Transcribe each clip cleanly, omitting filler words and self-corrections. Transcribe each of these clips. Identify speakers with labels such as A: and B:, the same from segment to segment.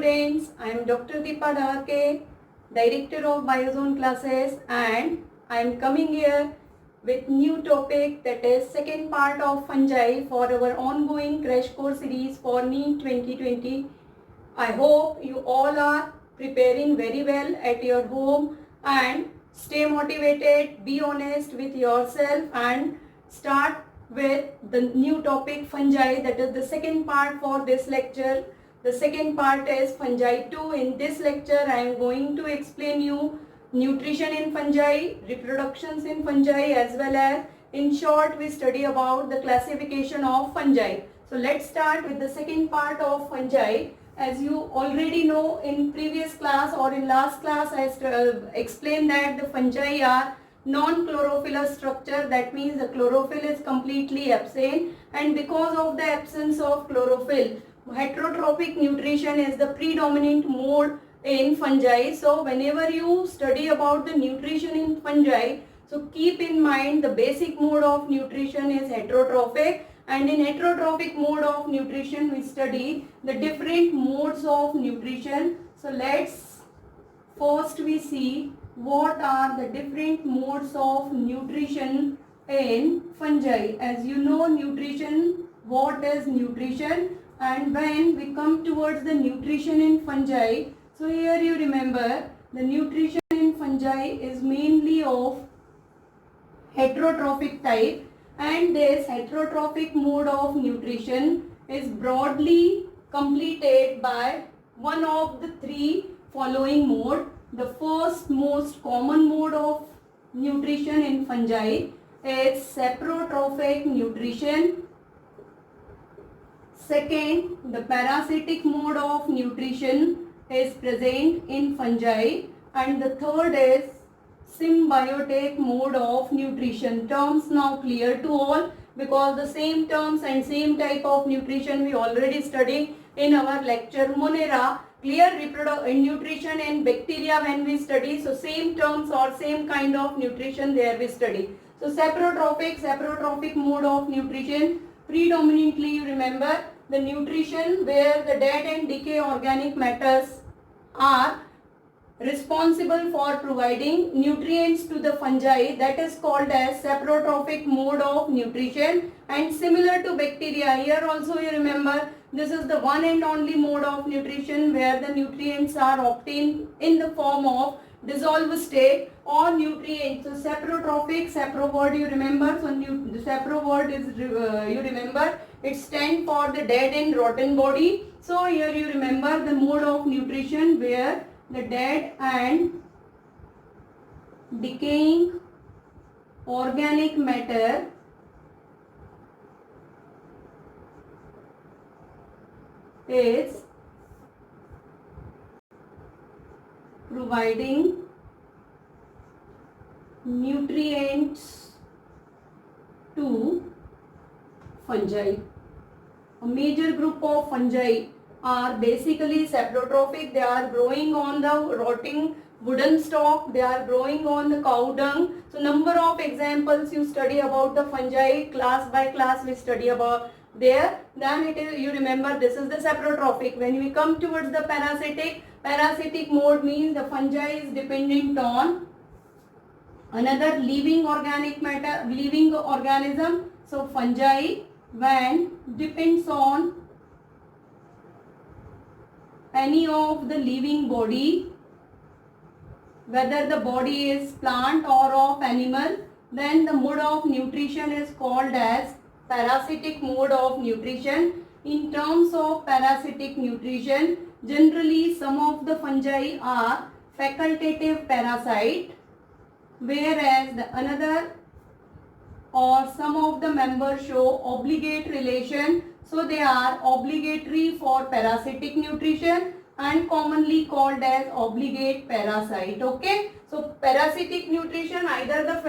A: students, I am Dr. Deepa Dhake, Director of Biozone classes, and I am coming here with new topic, that is second part of fungi for our ongoing crash course series for NEET 2020. I hope you all are preparing very well at your home and stay motivated, be honest with yourself and start with the new topic fungi, that is the second part for this lecture. The second part is fungi 2. In this lecture I am going to explain you nutrition in fungi, reproductions in fungi, as well as in short we study about the classification of fungi. So let's start with the second part of fungi. As you already know, in previous class or in last class I explained that the fungi are non-chlorophyllous structure, that means the chlorophyll is completely absent, and because of the absence of chlorophyll, heterotrophic nutrition is the predominant mode in fungi. So whenever you study about the nutrition in fungi, so keep in mind the basic mode of nutrition is heterotrophic, and in heterotrophic mode of nutrition we study the different modes of nutrition. So let's first we see what are the different modes of nutrition in fungi. As you know, nutrition, what is nutrition, and when we come towards the nutrition in fungi, so here you remember the nutrition in fungi is mainly of heterotrophic type, and this heterotrophic mode of nutrition is broadly completed by one of the three following mode. The first most common mode of nutrition in fungi is saprotrophic nutrition. Second, the parasitic mode of nutrition is present in fungi, and the third is symbiotic mode of nutrition. Terms now clear to all, because the same terms and same type of nutrition we already studied in our lecture Monera. Clear nutrition in bacteria when we study, so same terms or same kind of nutrition there we study. So saprotrophic mode of nutrition, predominantly you remember the nutrition where the dead and decay organic matters are responsible for providing nutrients to the fungi, that is called as saprotrophic mode of nutrition. And similar to bacteria, here also you remember this is the one and only mode of nutrition where the nutrients are obtained in the form of dissolved state or nutrients. So saprotrophic, sapro word you remember, so the sapro word is you remember it stands for the dead and rotten body. So here you remember the mode of nutrition where the dead and decaying organic matter is providing nutrients to fungi. A major group of fungi are basically saprotrophic. They are growing on the rotting wooden stalk, they are growing on the cow dung. So number of examples you study about the fungi, class by class we study about there. Then it is, you remember this is the saprotrophic. When we come towards the parasitic mode means the fungi is dependent on another living organic matter, living organism. So fungi when depends on any of the living body, whether the body is plant or of animal, then the mode of nutrition is called as parasitic mode of nutrition. In terms of parasitic nutrition, generally some of the fungi are facultative parasite, whereas the another or some of the members show obligate relation. So they are obligatory for parasitic nutrition and commonly called as obligate parasite. Okay. So parasitic nutrition, either the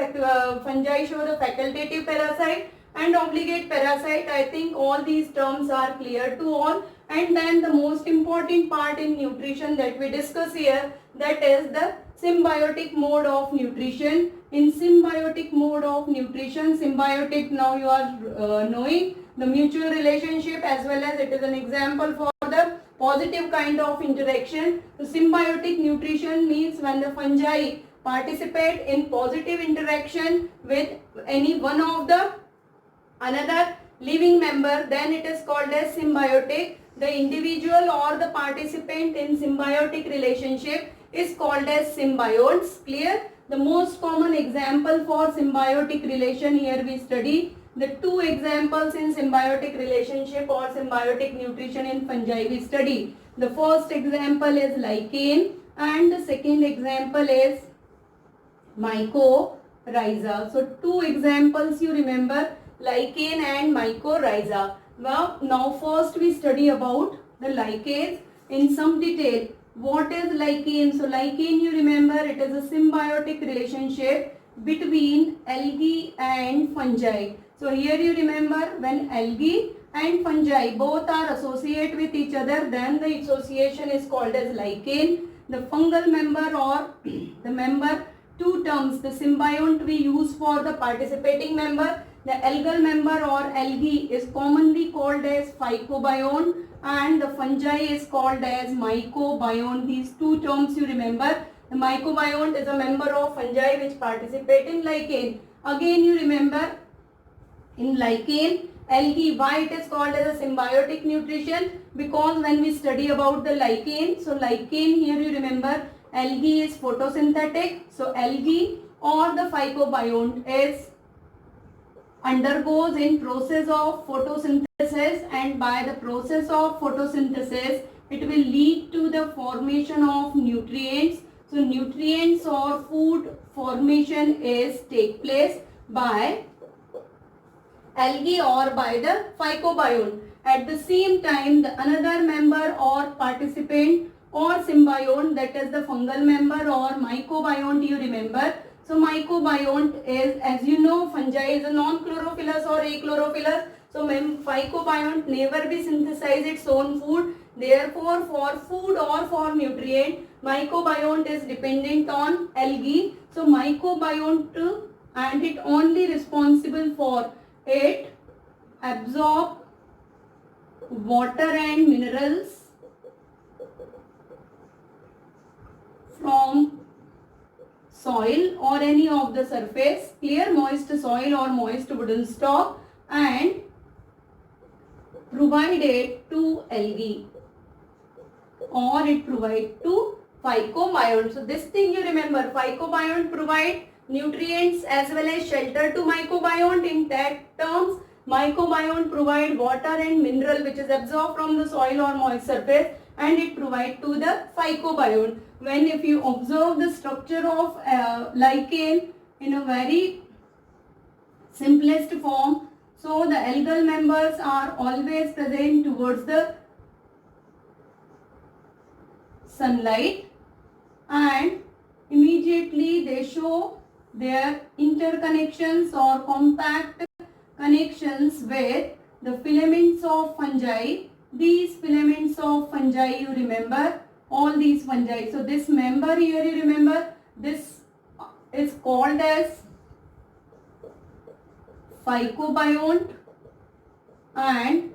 A: fungi show the facultative parasite and obligate parasite. I think all these terms are clear to all. And then the most important part in nutrition that we discuss here, that is the symbiotic mode of nutrition. In symbiotic mode of nutrition, symbiotic now you are knowing the mutual relationship, as well as it is an example for the positive kind of interaction. So symbiotic nutrition means when the fungi participate in positive interaction with any one of the another living member, then it is called as symbiotic. The individual or the participant in symbiotic relationship is called as symbionts. Clear? The most common example for symbiotic relation, here we study the two examples in symbiotic relationship or symbiotic nutrition in fungi we study. The first example is lichen and the second example is mycorrhiza. So two examples you remember, lichen and mycorrhiza. Well, now first we study about the lichens in some detail. What is lichen? So lichen, you remember, it is a symbiotic relationship between algae and fungi. So here you remember, when algae and fungi both are associated with each other, then the association is called as lichen. The fungal member or the member, two terms, the symbiont we use for the participating member. The algal member or algae is commonly called as phycobiont and the fungi is called as mycobiont. These two terms you remember. The mycobiont is a member of fungi which participate in lichen. Again you remember, in lichen, algae, why it is called as a symbiotic nutrition? Because when we study about the lichen, so lichen, here you remember, algae is photosynthetic. So algae or the phycobiont is undergoes in process of photosynthesis, and by the process of photosynthesis it will lead to the formation of nutrients. So nutrients or food formation is take place by algae or by the phycobiont. At the same time, the another member or participant or symbiont, that is the fungal member or mycobiont, you remember. So mycobiont is, as you know, fungi is a non-chlorophyllous or achlorophyllous. So phycobiont never be synthesize its own food. Therefore, for food or for nutrient, mycobiont is dependent on algae. So mycobiont, and it only responsible for it absorb water and minerals from soil or any of the surface, clear, moist soil or moist wooden stock, and provide it to algae or it provide to phycobiont. So this thing you remember, phycobiont provide nutrients as well as shelter to mycobiont. In that terms, mycobiont provide water and mineral which is absorbed from the soil or moist surface, and it provide to the phycobiont. When if you observe the structure of lichen in a very simplest form, so the algal members are always present towards the sunlight and immediately they show their interconnections or compact connections with the filaments of fungi. These filaments of fungi, you remember, all these fungi. So this member here, you remember, this is called as phycobiont and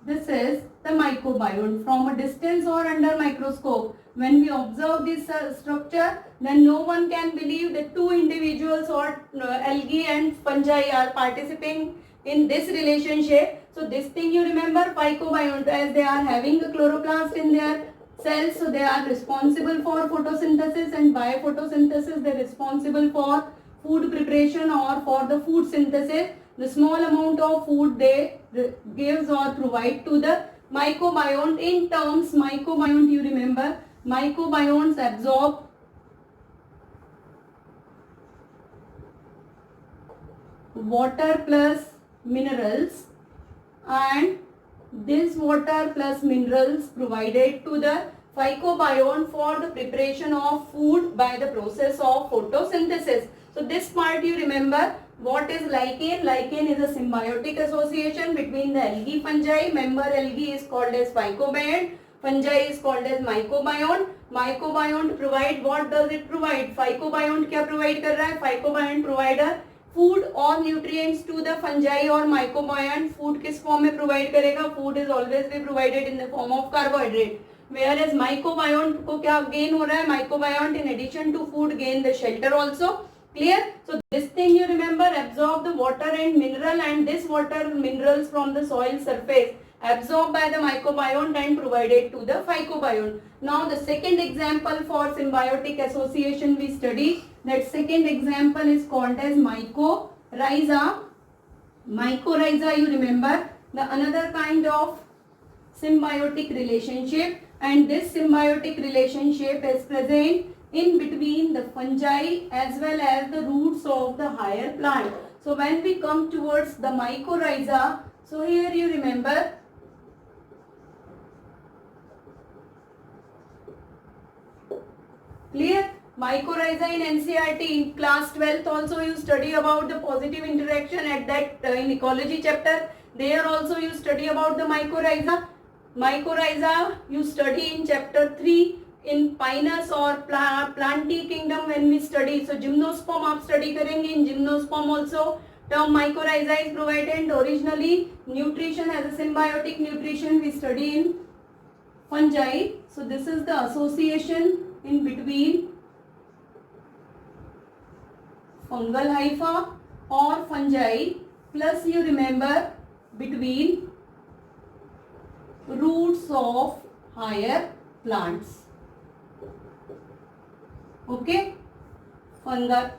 A: this is the mycobiont. From a distance or under microscope, when we observe this structure, then no one can believe that two individuals or algae and fungi are participating in this relationship. So this thing you remember, phycobiont, as they are having a chloroplast in their cells, so they are responsible for photosynthesis, and by photosynthesis they are responsible for food preparation or for the food synthesis. The small amount of food they gives or provide to the mycobiont. In terms, mycobiont, you remember, mycobionts absorb water plus minerals, and this water plus minerals provided to the phycobiont for the preparation of food by the process of photosynthesis. So this part you remember. What is lichen? Lichen is a symbiotic association between the algae fungi. Member algae is called as phycobiont. Fungi is called as mycobiont. Mycobiont provide, what does it provide? Phycobiont क्या provide कर रहा है? Phycobiont provide a food or nutrients to the fungi or mycobiont. Food किस form में provide करेगा? Food is always be provided in the form of carbohydrate. Whereas mycobiont को क्या gain हो रहा है? Mycobiont in addition to food gain the shelter also. Clear? So this thing you remember, absorb the water and mineral, and this water minerals from the soil surface absorbed by the mycobiont and provided to the phycobiont. Now the second example for symbiotic association we study. That second example is called as mycorrhiza. Mycorrhiza, you remember, the another kind of symbiotic relationship, and this symbiotic relationship is present in between the fungi as well as the roots of the higher plant. So when we come towards the mycorrhiza, so here you remember, clear? Mycorrhiza in NCERT in class 12th also you study about the positive interaction at that in ecology chapter. There also you study about the mycorrhiza. Mycorrhiza you study in chapter 3 in Pinus or Plantae kingdom when we study. So gymnosperm आप study करेंगे. In gymnosperm also term mycorrhiza is provided. Originally nutrition as a symbiotic nutrition we study in fungi. So this is the association in between fungal hypha or fungi, plus you remember between roots of higher plants. Okay, fungi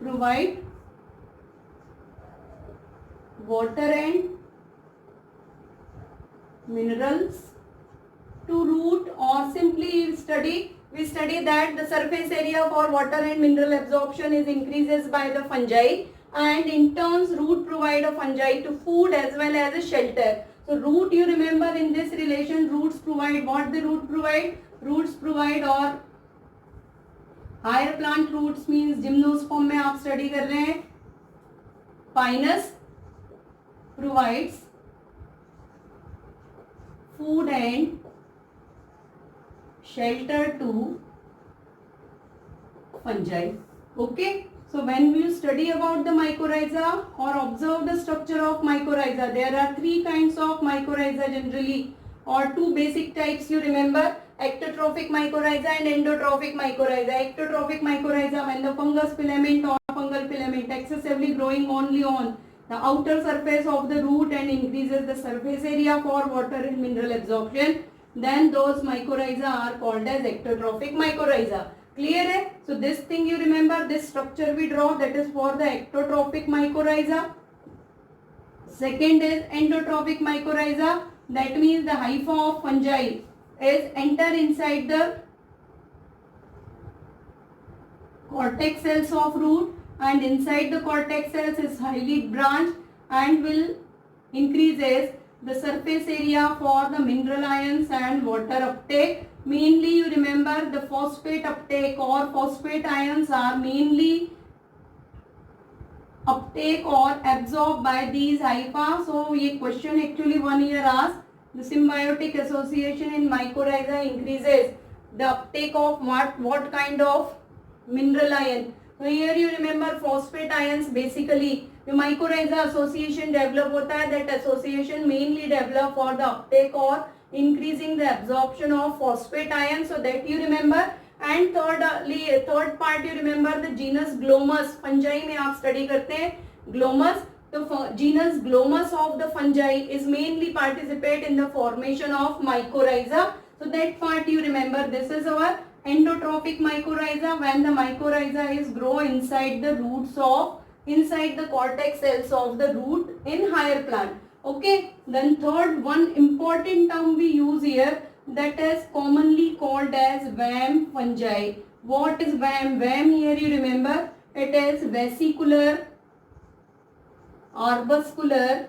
A: provide water and minerals to root, or simply we study that the surface area for water and mineral absorption is increases by the fungi, and in turns root provide a fungi to food as well as a shelter. So root, you remember in this relation, roots provide what the root provide? Roots provide, or higher plant roots means gymnosperm में आप study कर रहे हैं. Pinus provides food and shelter to fungi. Okay. So when we study about the mycorrhiza or observe the structure of mycorrhiza, there are three kinds of mycorrhiza generally, or two basic types you remember, ectotrophic mycorrhiza and endotrophic mycorrhiza. Ectotrophic mycorrhiza, when the fungus filament or fungal filament excessively growing only on the outer surface of the root and increases the surface area for water and mineral absorption, then those mycorrhiza are called as ectotrophic mycorrhiza. Clear है? So this thing you remember, this structure we draw, that is for the ectotrophic mycorrhiza. Second is endotrophic mycorrhiza, that means the hypha of fungi is enter inside the cortex cells of root, and inside the cortex cells is highly branched and will increases the surface area for the mineral ions and water uptake. Mainly you remember the phosphate uptake or phosphate ions are mainly uptake or absorbed by these hypha. So ये question actually 1 year asked. The symbiotic association in mycorrhiza increases the uptake of what kind of mineral ion. So here you remember phosphate ions. Basically the mycorrhiza association develop होता है. That association mainly develop for the uptake or increasing the absorption of phosphate ions. So that you remember. And third part you remember the genus Glomus. Fungi में आप study करते हैं Glomus. The genus Glomus of the fungi is mainly participate in the formation of mycorrhiza. So that part you remember. This is our endotrophic mycorrhiza, when the mycorrhiza is grow inside the roots of, inside the cortex cells of the root in higher plant. Okay. Then third one important term we use here, that is commonly called as worm fungi. What is worm? Worm here you remember, it is vesicular, arbuscular,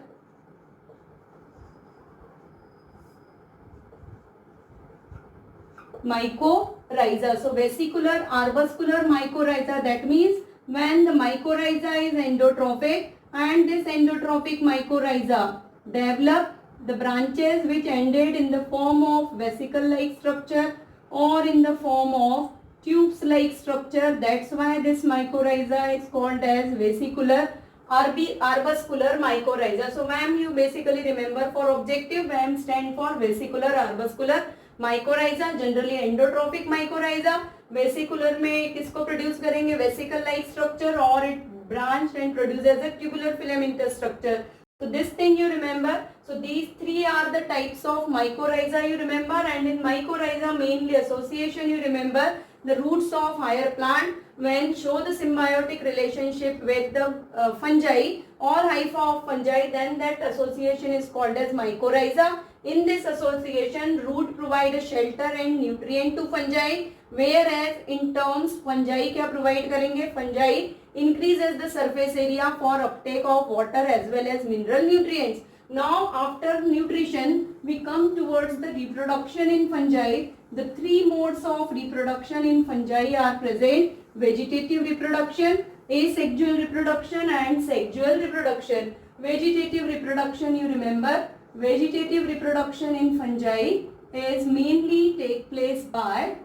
A: mycorrhiza. So vesicular, arbuscular, mycorrhiza, that means when the mycorrhiza is endotrophic, and this endotrophic mycorrhiza develop the branches which ended in the form of vesicle like structure or in the form of tubes like structure. That's why this mycorrhiza is called as vesicular arbuscular mycorrhiza. So ma'am, you basically remember for objective, ma'am stand for vesicular arbuscular mycorrhiza, generally endotrophic mycorrhiza. Vesicular में किसको produce करेंगे? Vesicle like structure, or it branched and produces a tubular filamentous structure. So this thing you remember. So these three are the types of mycorrhiza you remember, and in mycorrhiza mainly association you remember the roots of higher plant when show the symbiotic relationship with the fungi or hypha of fungi, then that association is called as mycorrhiza. In this association, root provide a shelter and nutrient to fungi, whereas in terms fungi क्या provide करेंगे? Fungi increases the surface area for uptake of water as well as mineral nutrients. Now after nutrition, we come towards the reproduction in fungi. The three modes of reproduction in fungi are present: vegetative reproduction, asexual reproduction and sexual reproduction. Vegetative reproduction, you remember, vegetative reproduction in fungi is mainly take place by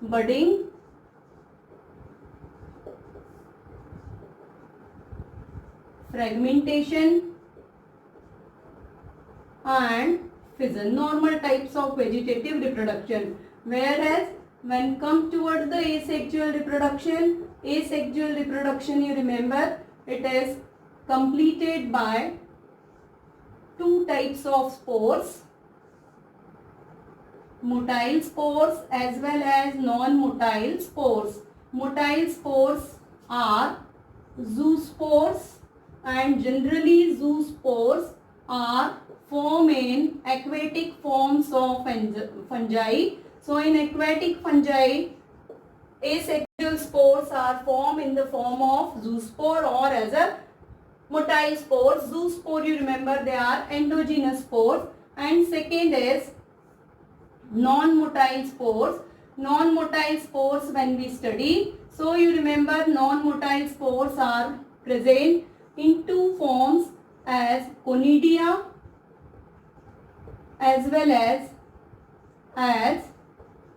A: budding, fragmentation and fission, normal types of vegetative reproduction. Whereas when come towards the asexual reproduction you remember, it is completed by two types of spores, motile spores as well as non-motile spores. Motile spores are zoospores, and generally zoospores are formed in aquatic forms of fungi. So in aquatic fungi, asexual spores are formed in the form of zoospore or as a motile spores. Zoospore, you remember, they are endogenous spores. And second is non-motile spores. Non-motile spores when we study, so you remember non-motile spores are present in two forms as conidia as well as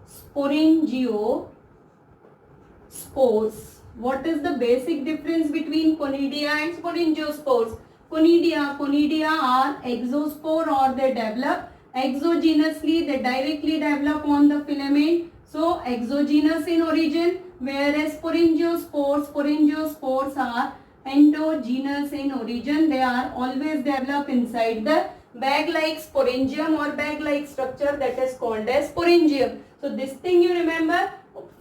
A: sporangiosspores. What is the basic difference between conidia and sporangiosspores? Conidia are exospore, or they develop exogenously, they directly develop on the filament, so exogenous in origin, whereas sporangiosspores are endogenous in origin, they are always developed inside the bag-like sporangium or bag-like structure that is called as sporangium. So this thing you remember.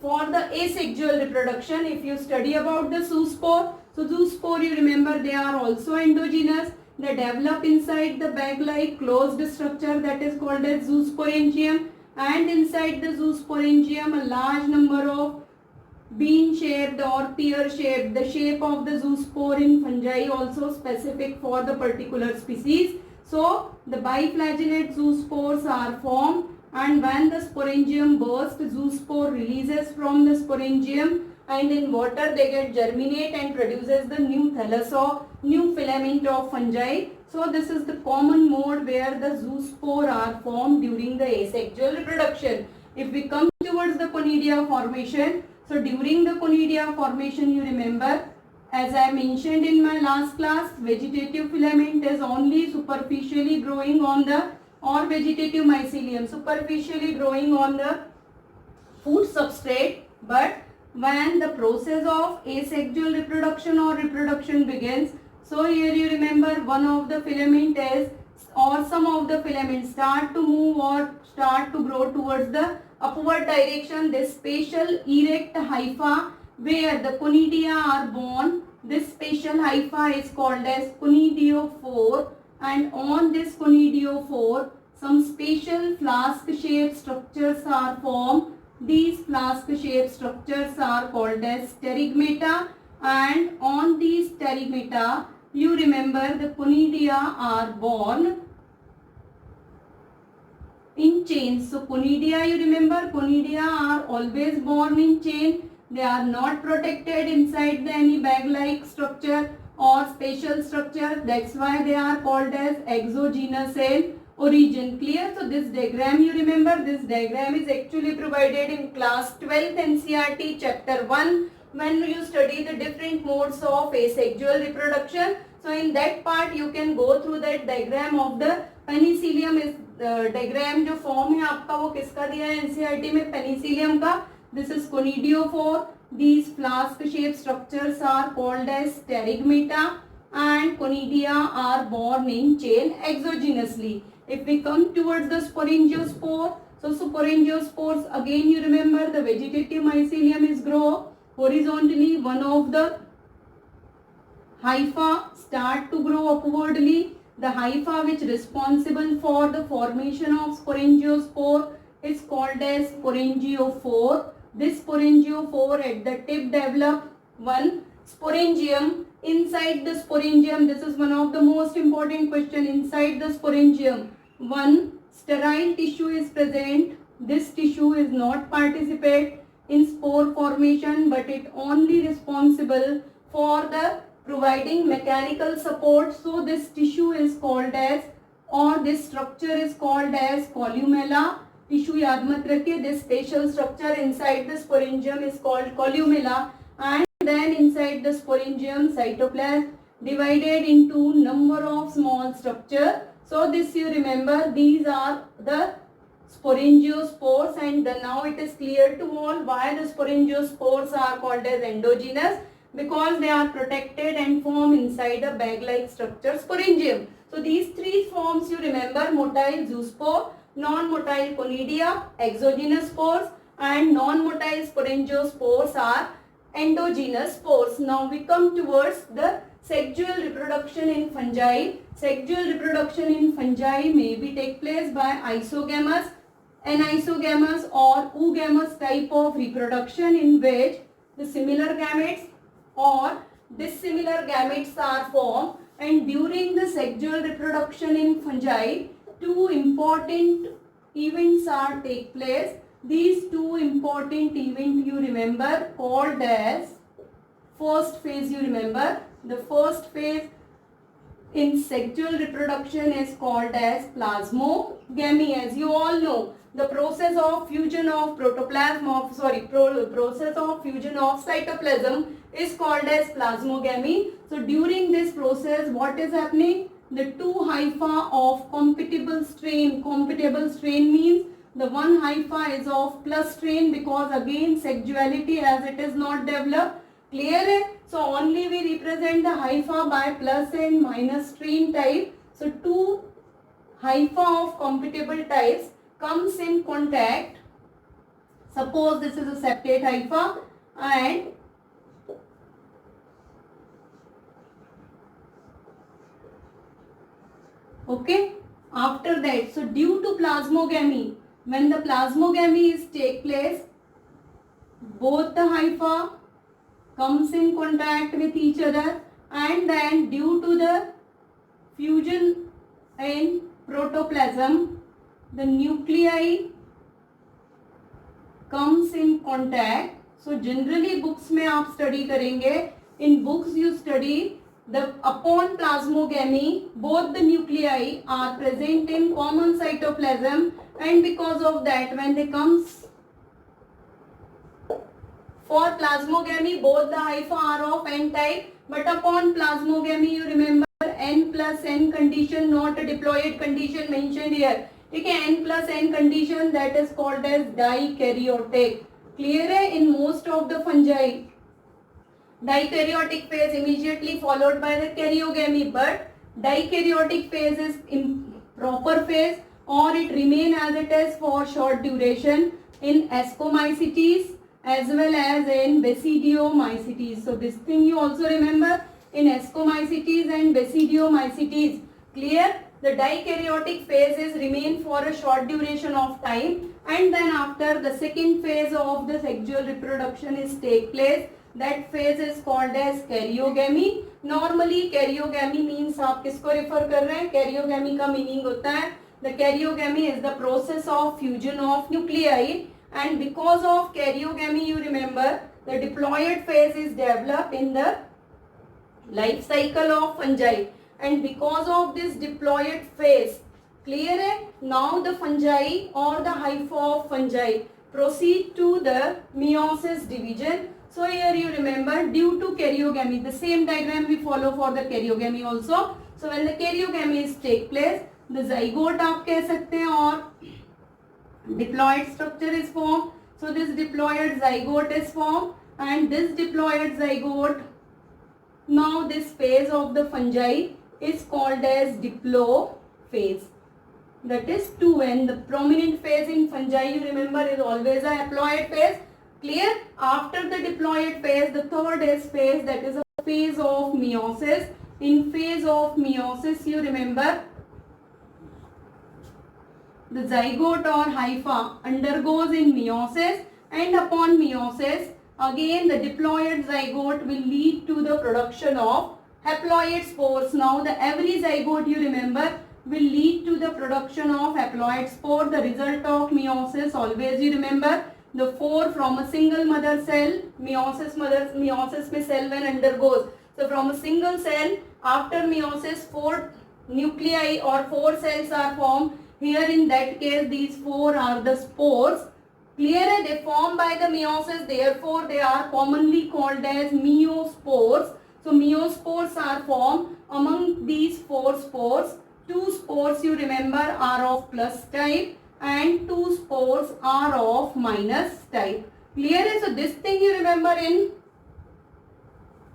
A: For the asexual reproduction, if you study about the zoospore, so zoospore you remember they are also endogenous. They develop inside the bag-like closed structure that is called as zoosporangium, and inside the zoosporangium a large number of bean-shaped or pear-shaped, the shape of the zoospore in fungi also specific for the particular species. So the biflagellate zoospores are formed, and when the sporangium bursts, zoospore releases from the sporangium, and in water they get germinate and produces the new thallus or new filament of fungi. So this is the common mode where the zoospore are formed during the asexual reproduction. If we come towards the conidia formation, so during the conidia formation you remember, as I mentioned in my last class, vegetative filament is only superficially growing on the, or vegetative mycelium superficially growing on the food substrate, but when the process of asexual reproduction or reproduction begins, so here you remember one of the filament is, or some of the filaments start to move or start to grow towards the upward direction. This spatial erect hypha where the conidia are born, this spatial hypha is called as conidiophore, and on this conidiophore some spatial flask-shaped structures are formed. These flask-shaped structures are called as pterygmata, and on these pterygmata you remember the conidia are born in chains. So conidia, you remember, conidia are always born in chain. They are not protected inside the any bag-like structure or spatial structure. That's why they are called as exogenous in origin. Clear? So this diagram, you remember, this diagram is actually provided in class 12th NCERT chapter 1 when you study the different modes of asexual reproduction. So in that part you can go through that diagram of the penicillium. is diagram जो form है आपका वो किसका दिया है NCERT में, penicillium का. This is conidiophore. These flask shaped structures are called as pterygmata and conidia are born in chain exogenously. If we come towards the sporangiospore, so sporangiospores, again you remember the vegetative mycelium is grow horizontally. One of the hypha start to grow upwardly. The hypha which responsible for the formation of sporangiospore is called as sporangiophore. This sporangiophore at the tip develop one sporangium. Inside the sporangium, this is one of the most important question. Inside the sporangium, one sterile tissue is present. This tissue is not participate in spore formation, but it only responsible for the providing mechanical support. So this tissue is called as, or this structure is called as columella. Tissue याद मत रखिए. This spatial structure inside the sporangium is called columella, and then inside the sporangium cytoplasm divided into number of small structure. So this you remember, these are the sporangiospores, and now it is clear to all why the sporangiospores are called as endogenous, because they are protected and form inside a bag-like structure sporangium. So these three forms you remember: motile zoospore, non-motile conidia, exogenous spores, and non-motile sporangiospores are endogenous spores. Now we come towards the sexual reproduction in fungi. Sexual reproduction in fungi may be take place by isogamous, anisogamous or oogamous type of reproduction, in which the similar gametes or dissimilar gametes are formed, and during the sexual reproduction in fungi, two important events are take place. These two important events you remember called as first phase. You remember the first phase in sexual reproduction is called as plasmogamy. As you all know, the process of fusion of protoplasm of process of fusion of cytoplasm is called as plasmogamy. So during this process, what is happening? The two hypha of compatible strain means the one hypha is of plus strain, because again sexuality as it is not developed. Clear है? So only we represent the hypha by plus and minus strain type. So two hypha of compatible types comes in contact. Suppose this is a septate hypha and okay. After that, so due to plasmogamy, when the plasmogamy is take place, both the hypha comes in contact with each other, and then due to the fusion in protoplasm, the nuclei comes in contact. So generally books में आप study करेंगे, in books you study the upon plasmogamy both the nuclei are present in common cytoplasm, and because of that when they comes for plasmogamy both the hypha are of N type, but upon plasmogamy you remember N plus N condition, not a diploid condition mentioned here. Okay, N plus N condition, that is called as dikaryotic. Clear है? In most of the fungi dikaryotic phase immediately followed by the karyogamy, but dikaryotic phase is improper phase, or it remain as it is for short duration in Ascomycetes as well as in Basidiomycetes. So this thing you also remember in Ascomycetes and Basidiomycetes. Clear? The dikaryotic phases remain for a short duration of time, and then after the second phase of the sexual reproduction is take place. That phase is called as karyogamy. Normally karyogamy means आप किसको refer कर रहे हैं? Karyogamy का meaning होता है the karyogamy is the process of fusion of nuclei, and because of karyogamy you remember the diploid phase is developed in the life cycle of fungi, and because of this diploid phase Clear है? Now the fungi or the hypha of fungi proceed to the meiosis division. So here you remember, due to karyogamy, the same diagram we follow for the karyogamy also. So when the karyogamy is take place, the zygote आप कह सकते हैं और diploid structure is formed. So this diploid zygote is formed, and this diploid zygote, now this phase of the fungi is called as diplophase. That is 2n. The prominent phase in fungi, you remember, is always a haploid phase. Clear? After the diploid phase, the third is phase, that is a phase of meiosis. In phase of meiosis, you remember, the zygote or hypha undergoes in meiosis, and upon meiosis, again the diploid zygote will lead to the production of haploid spores. Now the every zygote, you remember, will lead to the production of haploid spore. The result of meiosis, always you remember, the four from a single mother cell, meiosis में cell when undergoes. So from a single cell, after meiosis, four nuclei or four cells are formed. Here in that case, these four are the spores. Clear? They form by the meiosis, therefore they are commonly called as meiospores. So meiospores are formed. Among these four spores, two spores, you remember, are of plus type and two spores are of minus type. Clear? So this thing you remember in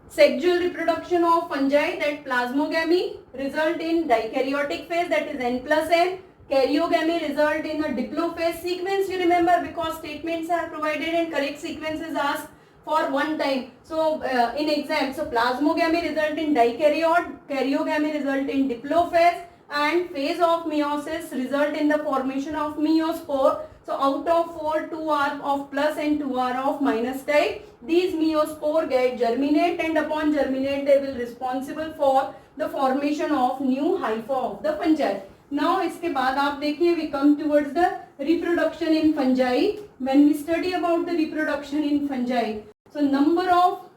A: sexual reproduction of fungi, that plasmogamy result in dikaryotic phase, that is n plus n. Karyogamy result in a diplophase. Sequence you remember, because statements are provided and correct sequence is asked for one time. So in exam, so plasmogamy result in dikaryote, karyogamy result in diplophase, and phase of meiosis result in the formation of meiospore. So out of four, two are of plus and two are of minus type. These meiospore get germinate, and upon germinate they will responsible for the formation of new hypha of the fungi. Now इसके बाद आप देखिए, we come towards the reproduction in fungi. When we study about the reproduction in fungi, so number of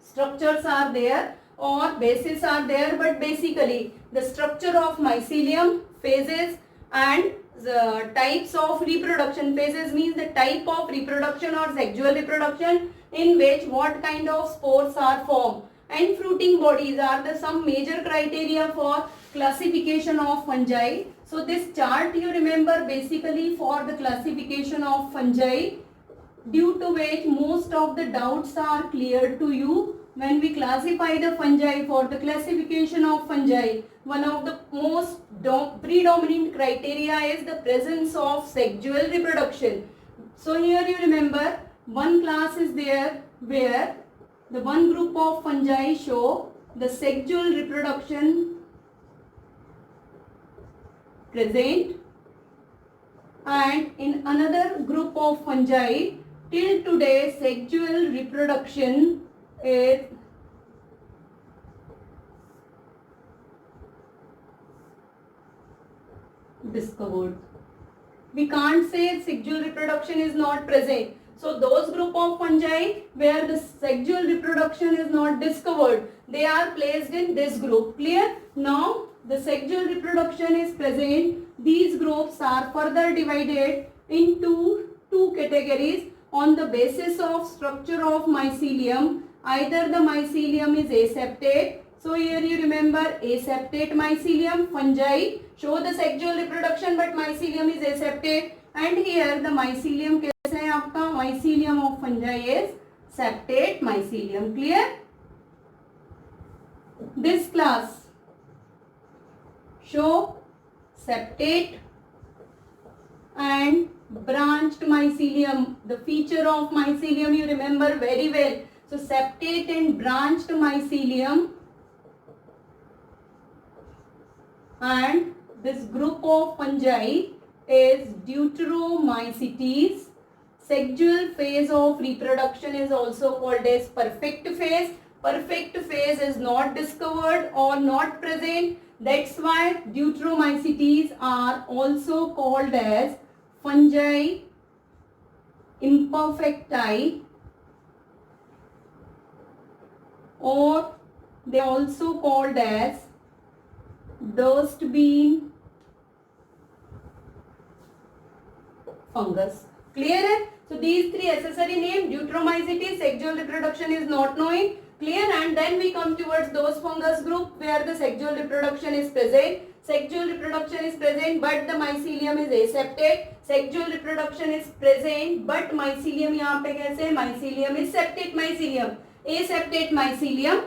A: structures are there or bases are there, but basically the structure of mycelium, phases, and the types of reproduction. Phases means the type of reproduction or sexual reproduction in which what kind of spores are formed, and fruiting bodies are the some major criteria for classification of fungi. So this chart you remember basically for the classification of fungi, due to which most of the doubts are cleared to you when we classify the fungi. For the classification of fungi, one of the most predominant criteria is the presence of sexual reproduction. So here you remember, one class is there where the one group of fungi show the sexual reproduction present, and in another group of fungi, till today sexual reproduction is discovered. We can't say sexual reproduction is not present. So those group of fungi where the sexual reproduction is not discovered, they are placed in this group. Clear? Now the sexual reproduction is present. These groups are further divided into two categories on the basis of structure of mycelium. Either the mycelium is aseptate. So here you remember, aseptate mycelium, fungi show the sexual reproduction but mycelium is aseptate, and here the mycelium कैसा है आपका, mycelium of fungi is septate mycelium. Clear? This class show septate and branched mycelium. The feature of mycelium you remember very well. So septate and branched mycelium, and this group of fungi is Deuteromycetes. Sexual phase of reproduction is also called as perfect phase. Perfect phase is not discovered or not present. That's why Deuteromycetes are also called as fungi imperfecti, or they also called as dust bean fungus. Clear है? So these three accessory name, Deuteromycetes, sexual reproduction is not knowing. Clear? And then we come towards those fungus group where the sexual reproduction is present. Sexual reproduction is present but the mycelium is aseptate. Sexual reproduction is present but mycelium यहाँ पे कैसे? Mycelium is septate mycelium. Aseptate mycelium.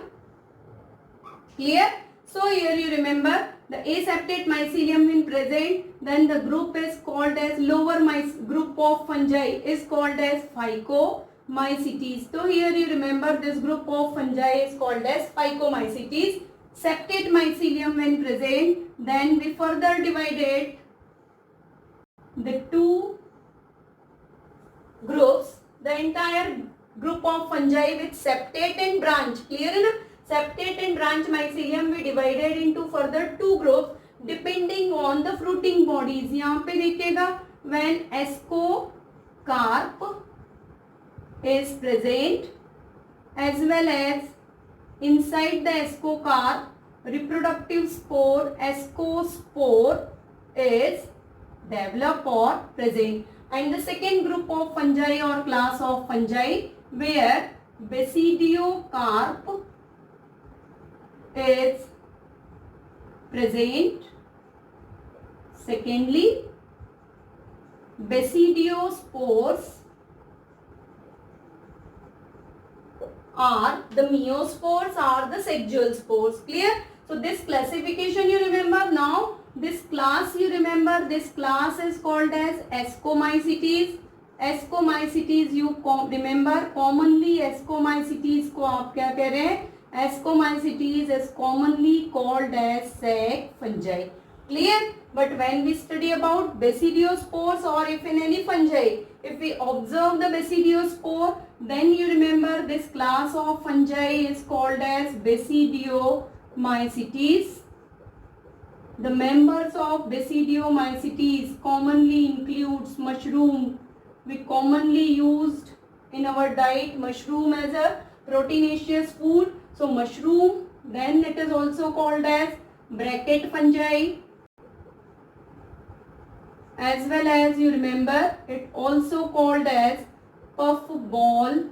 A: Clear? So here you remember the aseptate mycelium when present, then the group is called as lower group of fungi is called as Phycomycetes. So here you remember this group of fungi is called as Phycomycetes. Septate mycelium when present, then we further divided the two groups, the entire group of fungi with septate and branch. Clear enough? Septate and branch mycelium we divided into further two groups depending on the fruiting bodies. यहाँ पे देखिएगा when ascocarp is present as well as inside the ascocarp reproductive spore ascospore is developed or present, and the second group of fungi or class of fungi where basidiocarp is present. Secondly, basidiospores are the meiospores or the sexual spores. Clear? So this classification you remember now. This class you remember. This class is called as Ascomycetes. Ascomycetes you remember. Commonly Ascomycetes को आप क्या कह रहे हैं? Ascomycetes is commonly called as sac fungi. Clear? But when we study about basidiospores or if in any fungi, if we observe the basidiospore, then you remember this class of fungi is called as Basidiomycetes. The members of Basidiomycetes commonly includes mushroom. We commonly used in our diet mushroom as a proteinaceous food. So mushroom, then it is also called as bracket fungi, as well as you remember it also called as puffball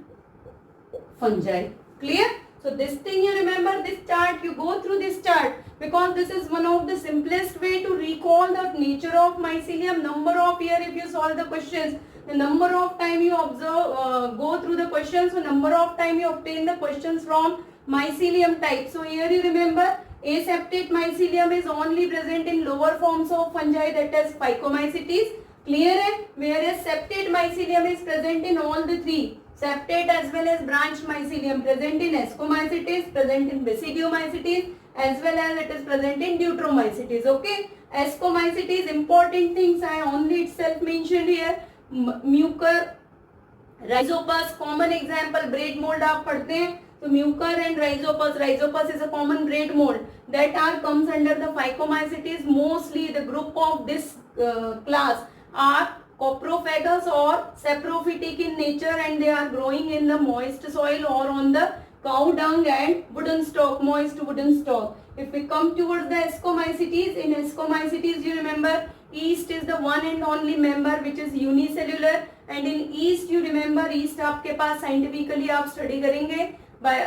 A: fungi. Clear? So this thing you remember, this chart, you go through this chart because this is one of the simplest way to recall the nature of mycelium. Number of year if you solve the questions, the number of time you observe, go through the questions, so number of time you obtain the questions from mycelium type. So here you remember aseptate mycelium is only present in lower forms of fungi, that is Phycomycetes. Clear है? Whereas septate mycelium is present in all the three. Septate as well as branch mycelium present in Ascomycetes, present in Basidiomycetes, as well as it is present in Deuteromycetes. Okay? Ascomycetes, important things I only itself mentioned here. Mucor, Rhizopus, common example, bread mold आप पढ़ते हैं. So mucor and Rhizopus is a common bread mold that comes under the Phycomycetes. Mostly the group of this class are coprophagous or saprophytic in nature and they are growing in the moist soil or on the cow dung and wooden stalk, moist wooden stalk. If we come towards the Ascomycetes, in Ascomycetes you remember yeast is the one and only member which is unicellular, and in yeast you remember yeast आपके पास scientifically आप study करेंगे by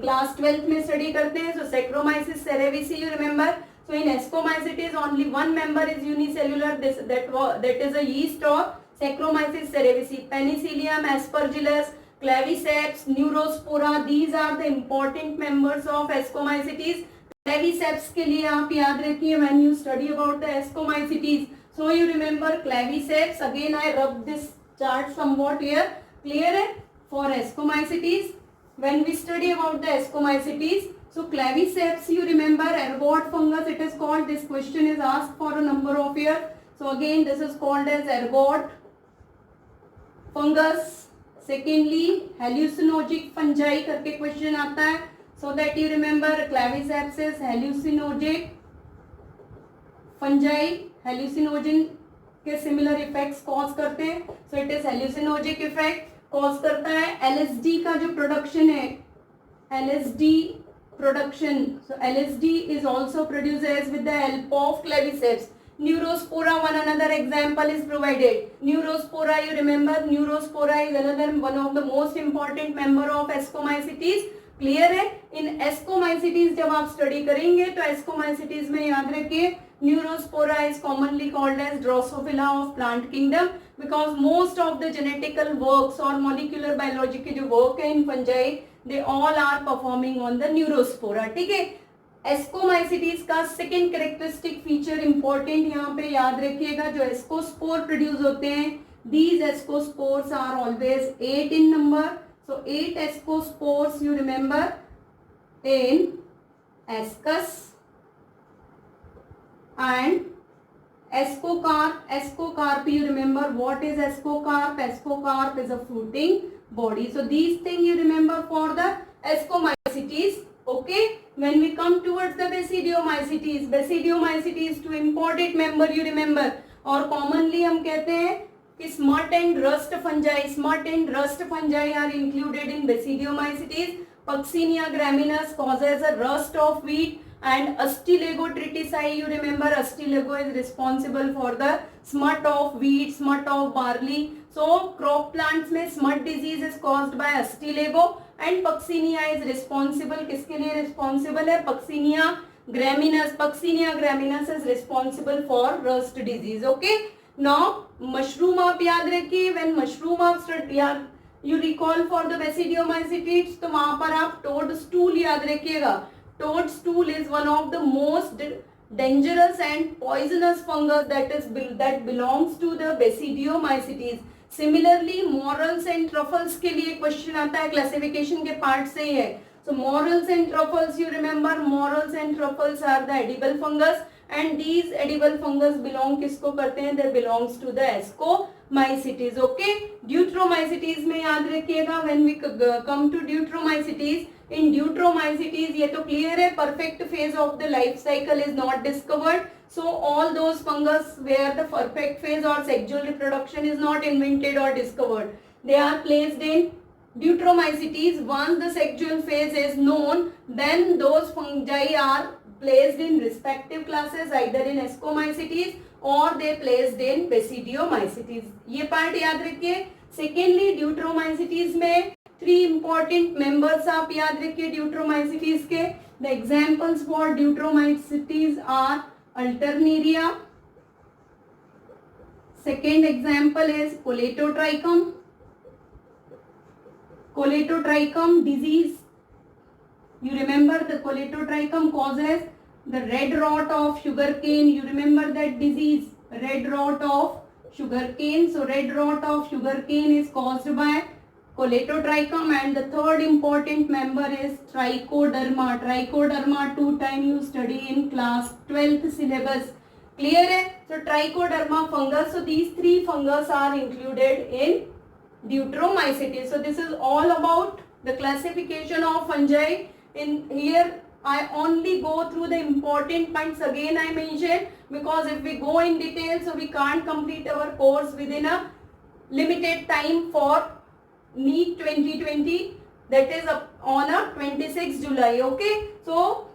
A: class 12th में study करते हैं. So Saccharomyces cerevisiae you remember. So in Ascomycetes only one member is unicellular, that is a yeast of Saccharomyces cerevisiae. Penicillium, Aspergillus, Claviceps, Neurospora, these are the important members of Ascomycetes. Claviceps के लिए आप याद रखिए when you study about the Ascomycetes. So you remember Claviceps. Again I rub this chart somewhat here. Clear है? For Ascomycetes, when we study about the Ascomycetes, so Claviceps you remember ergot fungus it is called. This question is asked for a number of years. So again this is called as ergot fungus. Secondly hallucinogenic fungi करके question आता है. So that you remember Claviceps is hallucinogenic fungi. Hallucinogen के similar effects cause करते हैं. So it is hallucinogenic effect cause करता है. LSD का जो production है, LSD production. So LSD is also produced as with the help of Claviceps. Neurospora, one another example is provided. Neurospora, you remember, Neurospora is another one of the most important member of Ascomycetes. Clear है? इन ascomycetes जब आप study करेंगे तो ascomycetes में याद रखिए neurospora is commonly called as drosophila of plant kingdom because most of the genetical works और molecular biology के जो वर्क है in fungi they all are performing on the neurospora. ठीक है, एस्कोमाइसिटीज का सेकेंड कैरेक्टरिस्टिक फीचर इंपॉर्टेंट यहाँ पे याद रखिएगा, जो एस्कोस्पोर प्रोड्यूस होते हैं, these ascospores are always 8 in number. So 8 ascospores you remember in ascus and ascocarp. Ascocarp you remember what is ascocarp? Ascocarp is a fruiting body. So these things you remember for the ascomycetes. Okay. When we come towards the basidiomycetes two important member you remember और commonly हम कहते हैं smut and rust fungi are included in basidiomycetes. Puccinia gramineus causes a rust of wheat and Astilego triticii, you remember Astilego is responsible for the smut of wheat, smut of barley. So crop plants में smut disease is caused by Astilego and Puccinia is responsible. किसके लिए responsible है? Puccinia gramineus is responsible for rust disease. Okay. Now mushroom आप याद रखिए, when mushroom आप you recall for the basidiomycetes तो वहां पर आप toad stool याद रखिएगा. Toad stool is one of the most dangerous and poisonous fungus that belongs to the basidiomycetes. Similarly morels and truffles के लिए क्वेश्चन आता है, क्लासिफिकेशन के पार्ट से ही है. So morels and truffles you remember, morels and truffles are the edible fungus. And these edible fungus belong किसको करते हैं? They belongs to the ascomycetes. Okay. Deuteromycetes में याद रखिएगा, when we come to deuteromycetes, in deuteromycetes ये तो clear है, perfect phase of the life cycle is not discovered. So all those fungus where the perfect phase or sexual reproduction is not invented or discovered, they are placed in deuteromycetes. Once the sexual phase is known, then those fungi are placed in respective classes either in ascomycetes or they placed in basidiomycetes. ये part याद रखिए. Secondly deuteromycetes में 3 important members आप याद रखिए deuteromycetes के. The examples for deuteromycetes are Alternaria. Second example is Coletotrichum. Coletotrichum disease. You remember the Coletotrichum causes the red rot of sugarcane. You remember that disease, red rot of sugarcane. So red rot of sugarcane is caused by Coletotrichum. And the third important member is Trichoderma. Trichoderma 2 times you study in class 12th syllabus. Clear है? So Trichoderma fungus. So these 3 fungus are included in deuteromycetes. So this is all about the classification of fungi. In here I only go through the important points again I mentioned, because if we go in detail so we can't complete our course within a limited time for NEET 2020, that is on a 26 July. Okay, so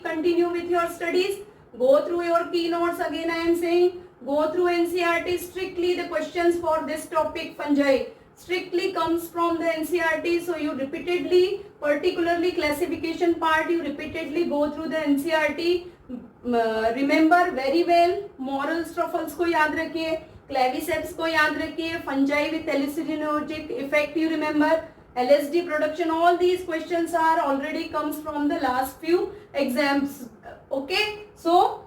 A: continue with your studies, go through your keynotes. Again I am saying, go through NCERT. Strictly the questions for this topic fungi strictly comes from the NCERT. So you repeatedly, particularly classification part, you repeatedly go through the NCERT. Remember very well, morels, truffles को याद रखिए, claviceps को याद रखिए, fungi with hallucinogenic effect you remember, LSD production. All these questions are already comes from the last few exams. Okay, so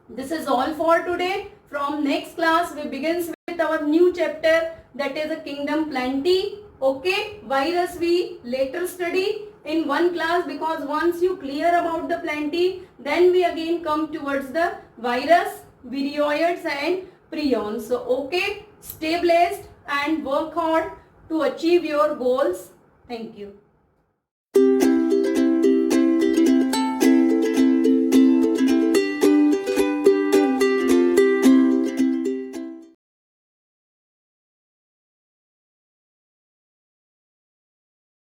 A: this is all for today. From next class we begins with our new chapter, that is a kingdom Plantae. Okay, virus we later study in one class, because once you clear about the Plantae, then we again come towards the virus, viroids and prions. So okay, stay blessed and work hard to achieve your goals. Thank you.